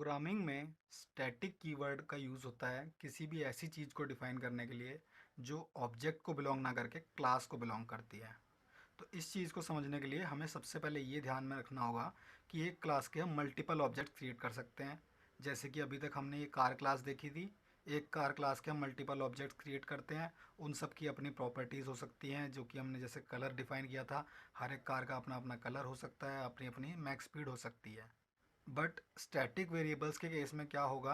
Programming में static keyword का use होता है किसी भी ऐसी चीज़ को डिफाइन करने के लिए जो ऑब्जेक्ट को बिलोंग ना करके क्लास को बिलोंग करती है। तो इस चीज़ को समझने के लिए हमें सबसे पहले ये ध्यान में रखना होगा कि एक क्लास के हम मल्टीपल ऑब्जेक्ट क्रिएट कर सकते हैं। जैसे कि अभी तक हमने ये कार क्लास देखी थी। एक कार क्लास के हम मल्टीपल ऑब्जेक्ट क्रिएट करते हैं। उन सब की अपनी प्रॉपर्टीज़ हो सकती हैं, जो कि हमने जैसे कलर डिफाइन किया था। हर एक कार का अपना अपना कलर हो सकता है, अपनी अपनी मैक्स स्पीड हो सकती है। बट स्टैटिक वेरिएबल्स के केस में क्या होगा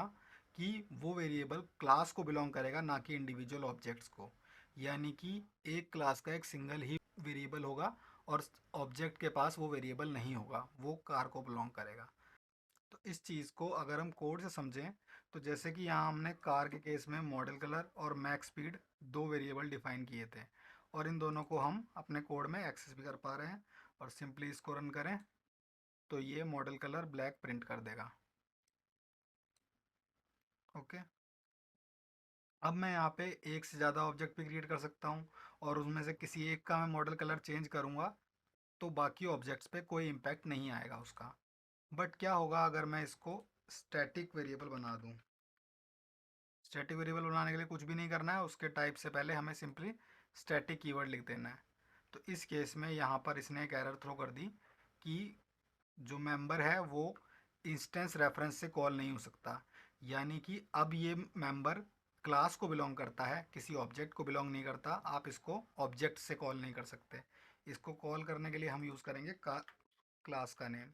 कि वो वेरिएबल क्लास को बिलोंग करेगा, ना कि इंडिविजुअल ऑब्जेक्ट्स को। यानी कि एक क्लास का एक सिंगल ही वेरिएबल होगा और ऑब्जेक्ट के पास वो वेरिएबल नहीं होगा, वो कार को बिलोंग करेगा। तो इस चीज़ को अगर हम कोड से समझें, तो जैसे कि यहाँ हमने कार के केस में मॉडल कलर और मैक्स स्पीड दो वेरिएबल डिफाइन किए थे, और इन दोनों को हम अपने कोड में एक्सेस भी कर पा रहे हैं। और सिंपली इसको रन करें तो ये मॉडल कलर ब्लैक प्रिंट कर देगा। ओके। अब मैं यहाँ पे एक से ज़्यादा ऑब्जेक्ट भी क्रिएट कर सकता हूँ, और उसमें से किसी एक का मैं मॉडल कलर चेंज करूँगा तो बाकी ऑब्जेक्ट्स पे कोई इम्पैक्ट नहीं आएगा उसका। बट क्या होगा अगर मैं इसको स्टैटिक वेरिएबल बना दूँ? स्टैटिक वेरिएबल बनाने के लिए कुछ भी नहीं करना है, उसके टाइप से पहले हमें सिंपली स्टैटिक कीवर्ड लिख देना है। तो इस केस में यहाँ पर इसने एक एरर थ्रो कर दी कि जो मेंबर है वो इंस्टेंस रेफरेंस से कॉल नहीं हो सकता। यानी कि अब ये मेंबर क्लास को बिलोंग करता है, किसी ऑब्जेक्ट को बिलोंग नहीं करता। आप इसको ऑब्जेक्ट से कॉल नहीं कर सकते। इसको कॉल करने के लिए हम यूज़ करेंगे क्लास का नेम।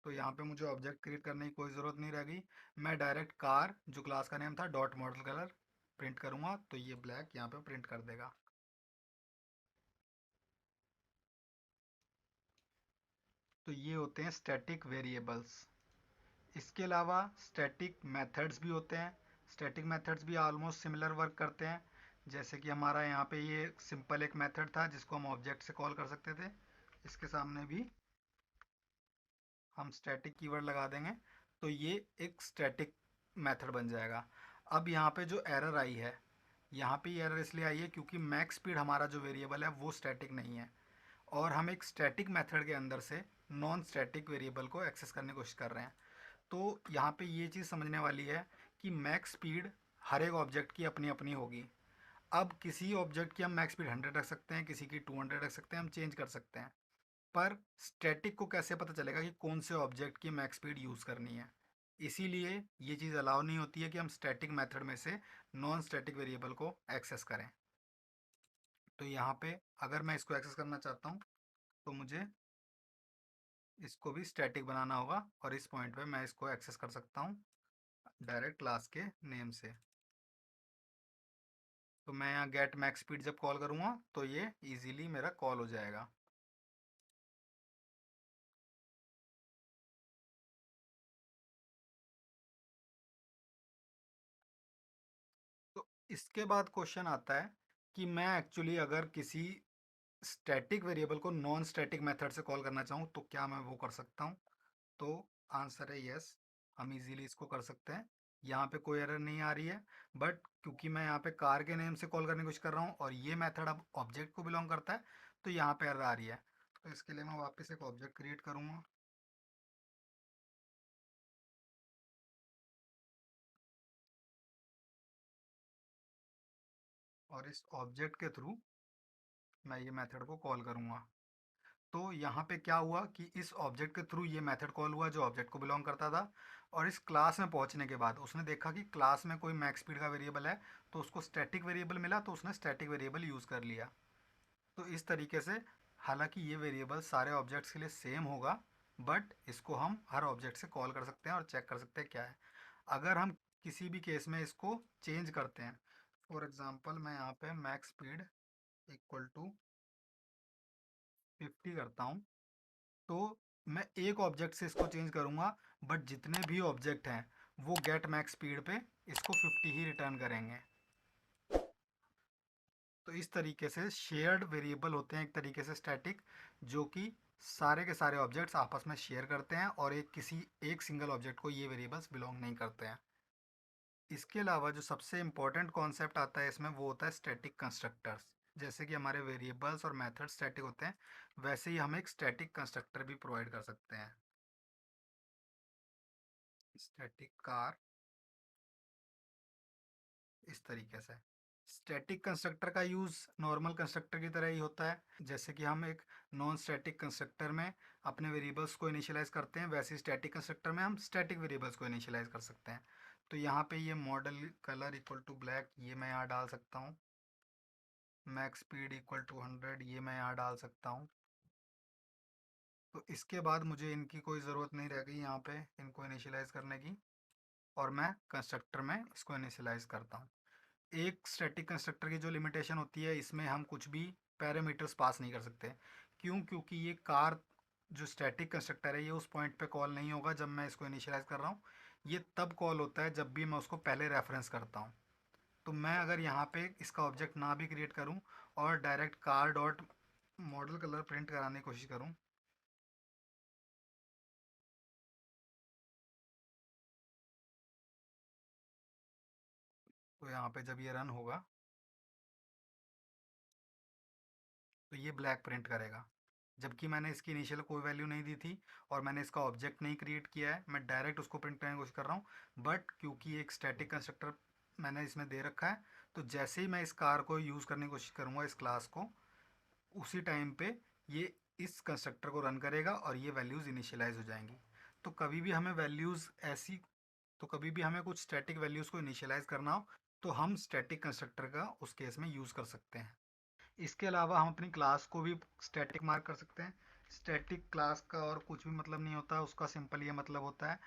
तो यहाँ पे मुझे ऑब्जेक्ट क्रिएट करने की कोई ज़रूरत नहीं रहेगी। मैं डायरेक्ट कार, जो क्लास का नेम था, डॉट मॉडल कलर प्रिंट करूँगा तो ये ब्लैक यहाँ पे प्रिंट कर देगा। तो ये होते हैं स्टैटिक वेरिएबल्स। इसके अलावा स्टैटिक मेथड्स भी होते हैं। स्टैटिक मेथड्स भी ऑलमोस्ट सिमिलर वर्क करते हैं। जैसे कि हमारा यहाँ पे ये सिंपल एक मेथड था जिसको हम ऑब्जेक्ट से कॉल कर सकते थे। इसके सामने भी हम स्टैटिक कीवर्ड लगा देंगे तो ये एक स्टैटिक मेथड बन जाएगा। अब यहाँ पे जो एरर आई है, यहाँ पे ये एरर इसलिए आई है क्योंकि मैक्स स्पीड हमारा जो वेरिएबल है वो स्टैटिक नहीं है, और हम एक स्टैटिक मेथड के अंदर से नॉन स्टैटिक वेरिएबल को एक्सेस करने की कोशिश कर रहे हैं। तो यहाँ पे ये चीज़ समझने वाली है कि मैक्स स्पीड हर एक ऑब्जेक्ट की अपनी अपनी होगी। अब किसी ऑब्जेक्ट की हम मैक्स स्पीड 100 रख सकते हैं, किसी की 200 रख सकते हैं, हम चेंज कर सकते हैं। पर स्टैटिक को कैसे पता चलेगा कि कौन से ऑब्जेक्ट की मैक्स स्पीड यूज़ करनी है? इसीलिए ये चीज़ अलाउ नहीं होती है कि हम स्टैटिक मेथड में से नॉन स्टैटिक वेरिएबल को एक्सेस करें। तो यहाँ पे अगर मैं इसको एक्सेस करना चाहता हूँ तो मुझे इसको भी स्टैटिक बनाना होगा, और इस पॉइंट पे मैं इसको एक्सेस कर सकता हूँ डायरेक्ट क्लास के नेम से। तो मैं यहाँ गेट मैक्स स्पीड जब कॉल करूँगा तो ये इजीली मेरा कॉल हो जाएगा। तो इसके बाद क्वेश्चन आता है कि मैं एक्चुअली अगर किसी स्टैटिक वेरिएबल को नॉन स्टैटिक मेथड से कॉल करना चाहूँ तो क्या मैं वो कर सकता हूँ? तो आंसर है यस, हम इजीली इसको कर सकते हैं। यहाँ पे कोई एरर नहीं आ रही है। बट क्योंकि मैं यहाँ पे कार के नेम से कॉल करने की कोशिश कर रहा हूँ और ये मेथड अब ऑब्जेक्ट को बिलोंग करता है, तो यहाँ पे एरर आ रही है। तो इसके लिए मैं वापस एक ऑब्जेक्ट क्रिएट करूँगा, और इस ऑब्जेक्ट के थ्रू मैं ये मेथड को कॉल करूँगा। तो यहाँ पे क्या हुआ कि इस ऑब्जेक्ट के थ्रू ये मेथड कॉल हुआ जो ऑब्जेक्ट को बिलोंग करता था, और इस क्लास में पहुँचने के बाद उसने देखा कि क्लास में कोई मैक्स स्पीड का वेरिएबल है, तो उसको स्टैटिक वेरिएबल मिला तो उसने स्टैटिक वेरिएबल यूज़ कर लिया। तो इस तरीके से, हालांकि ये वेरिएबल सारे ऑब्जेक्ट्स के लिए सेम होगा, बट इसको हम हर ऑब्जेक्ट से कॉल कर सकते हैं और चेक कर सकते हैं क्या है। अगर हम किसी भी केस में इसको चेंज करते हैं, फॉर एग्जांपल मैं यहाँ पे मैक्स स्पीड इक्वल टू 50 करता हूँ, तो मैं एक ऑब्जेक्ट से इसको चेंज करूँगा, बट जितने भी ऑब्जेक्ट हैं वो गेट मैक्स स्पीड पे इसको 50 ही रिटर्न करेंगे। तो इस तरीके से शेयर्ड वेरिएबल होते हैं एक तरीके से स्टैटिक, जो कि सारे के सारे ऑब्जेक्ट्स आपस में शेयर करते हैं, और एक सिंगल ऑब्जेक्ट को ये वेरिएबल्स बिलोंग नहीं करते हैं। इसके अलावा जो सबसे इम्पोर्टेंट कॉन्सेप्ट आता है इसमें, वो होता है स्टैटिक कंस्ट्रक्टर्स। जैसे कि हमारे वेरिएबल्स और मेथड स्टैटिक होते हैं, वैसे ही हम एक स्टैटिक कंस्ट्रक्टर भी प्रोवाइड कर सकते हैं। स्टैटिक कार इस तरीके से। स्टैटिक कंस्ट्रक्टर का यूज़ नॉर्मल कंस्ट्रक्टर की तरह ही होता है। जैसे कि हम एक नॉन स्टैटिक कंस्ट्रक्टर में अपने वेरिएबल्स को इनिशियलाइज करते हैं, वैसे ही स्टैटिक कंस्ट्रक्टर में हम स्टैटिक वेरिएबल्स को इनिशियलाइज कर सकते हैं। तो यहाँ पे ये model colour equal to black, ये मैं यहाँ डाल सकता हूँ। मैक्स स्पीड इक्वल टू 100, ये मैं यहाँ डाल सकता हूँ। तो इसके बाद मुझे इनकी कोई ज़रूरत नहीं रह गई यहाँ पे इनको इनिशियलाइज करने की, और मैं कंस्ट्रक्टर में इसको इनिशियलाइज करता हूँ। एक स्टैटिक कंस्ट्रक्टर की जो लिमिटेशन होती है, इसमें हम कुछ भी पैरामीटर्स पास नहीं कर सकते। क्यों? क्योंकि ये कार जो स्टैटिक कंस्ट्रक्टर है, ये उस पॉइंट पे कॉल नहीं होगा जब मैं इसको इनिशियलाइज कर रहा हूँ। ये तब कॉल होता है जब भी मैं उसको पहले रेफरेंस करता हूँ। तो मैं अगर यहाँ पे इसका ऑब्जेक्ट ना भी क्रिएट करूँ और direct car dot model colour print कराने की कोशिश करूँ, तो यहाँ पे जब ये रन होगा तो ये ब्लैक प्रिंट करेगा। जबकि मैंने इसकी इनिशियल कोई वैल्यू नहीं दी थी और मैंने इसका ऑब्जेक्ट नहीं क्रिएट किया है, मैं डायरेक्ट उसको प्रिंट करने की कोशिश कर रहा हूँ। बट क्योंकि एक स्टैटिक कंस्ट्रक्टर मैंने इसमें दे रखा है, तो जैसे ही मैं इस कार को यूज़ करने की कोशिश करूँगा, इस क्लास को, उसी टाइम पे ये इस कंस्ट्रक्टर को रन करेगा और ये वैल्यूज़ इनिशियलाइज हो जाएंगी। तो कभी भी हमें वैल्यूज़ ऐसी तो कभी भी हमें कुछ स्टैटिक वैल्यूज़ को इनिशियलाइज करना हो, तो हम स्टैटिक कंस्ट्रक्टर का उस केस में यूज़ कर सकते हैं। इसके अलावा हम अपनी क्लास को भी स्टैटिक मार्क कर सकते हैं। स्टैटिक क्लास का और कुछ भी मतलब नहीं होता, उसका सिंपल ये मतलब होता है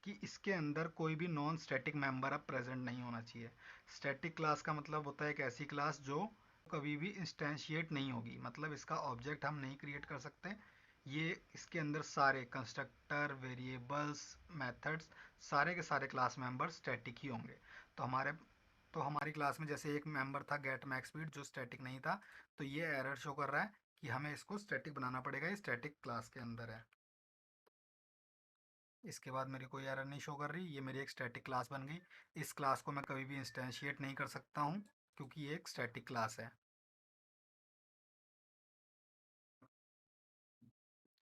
कि इसके अंदर कोई भी नॉन स्टैटिक मेंबर अब प्रेजेंट नहीं होना चाहिए। स्टैटिक क्लास का मतलब होता है एक ऐसी क्लास जो कभी भी इंस्टेंशिएट नहीं होगी, मतलब इसका ऑब्जेक्ट हम नहीं क्रिएट कर सकते। ये इसके अंदर सारे कंस्ट्रक्टर, वेरिएबल्स, मेथड्स, सारे के सारे क्लास मेंबर स्टैटिक ही होंगे। तो हमारी क्लास में जैसे एक मेंबर था गेट मैक्स स्पीड जो स्टैटिक नहीं था, तो ये एरर शो कर रहा है कि हमें इसको स्टैटिक बनाना पड़ेगा, ये स्टैटिक क्लास के अंदर है। इसके बाद मेरी कोई एरर नहीं शो कर रही, ये मेरी एक स्टैटिक क्लास बन गई। इस क्लास को मैं कभी भी इंस्टेंशिएट नहीं कर सकता हूँ क्योंकि ये एक स्टैटिक क्लास है।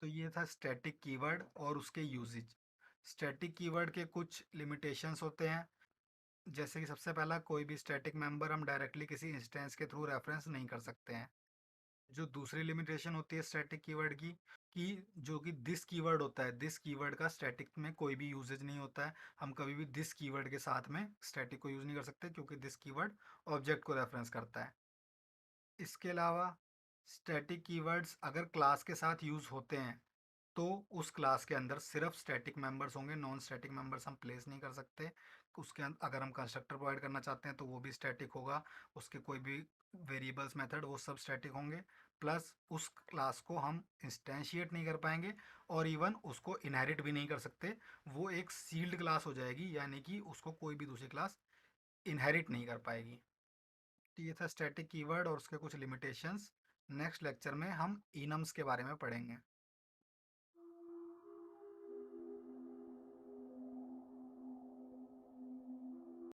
तो ये था स्टैटिक कीवर्ड और उसके यूजेज। स्टैटिक कीवर्ड के कुछ लिमिटेशंस होते हैं, जैसे कि सबसे पहला, कोई भी स्टैटिक मेंबर हम डायरेक्टली किसी इंस्टेंस के थ्रू रेफरेंस नहीं कर सकते हैं। जो दूसरी लिमिटेशन होती है स्टैटिक कीवर्ड की, कि जो कि दिस कीवर्ड होता है, दिस कीवर्ड का स्टैटिक में कोई भी यूजेज नहीं होता है। हम कभी भी दिस कीवर्ड के साथ में स्टैटिक को यूज़ नहीं कर सकते क्योंकि दिस कीवर्ड ऑब्जेक्ट को रेफरेंस करता है। इसके अलावा स्टैटिक कीवर्ड्स अगर क्लास के साथ यूज़ होते हैं तो उस क्लास के अंदर सिर्फ स्टैटिक मेंबर्स होंगे, नॉन स्टैटिक मेंबर्स हम प्लेस नहीं कर सकते। अगर हम कंस्ट्रक्टर प्रोवाइड करना चाहते हैं तो वो भी स्टैटिक होगा, उसके कोई भी वेरिएबल्स, मेथड, वो सब स्टैटिक होंगे। प्लस उस क्लास को हम इंस्टेंशिएट नहीं कर पाएंगे और इवन उसको इनहेरिट भी नहीं कर सकते। वो एक सील्ड क्लास हो जाएगी, यानी कि उसको कोई भी दूसरी क्लास इनहेरिट नहीं कर पाएगी। तो ये था स्टैटिक कीवर्ड और उसके कुछ लिमिटेशंस। नेक्स्ट लेक्चर में हम इनम्स के बारे में पढ़ेंगे।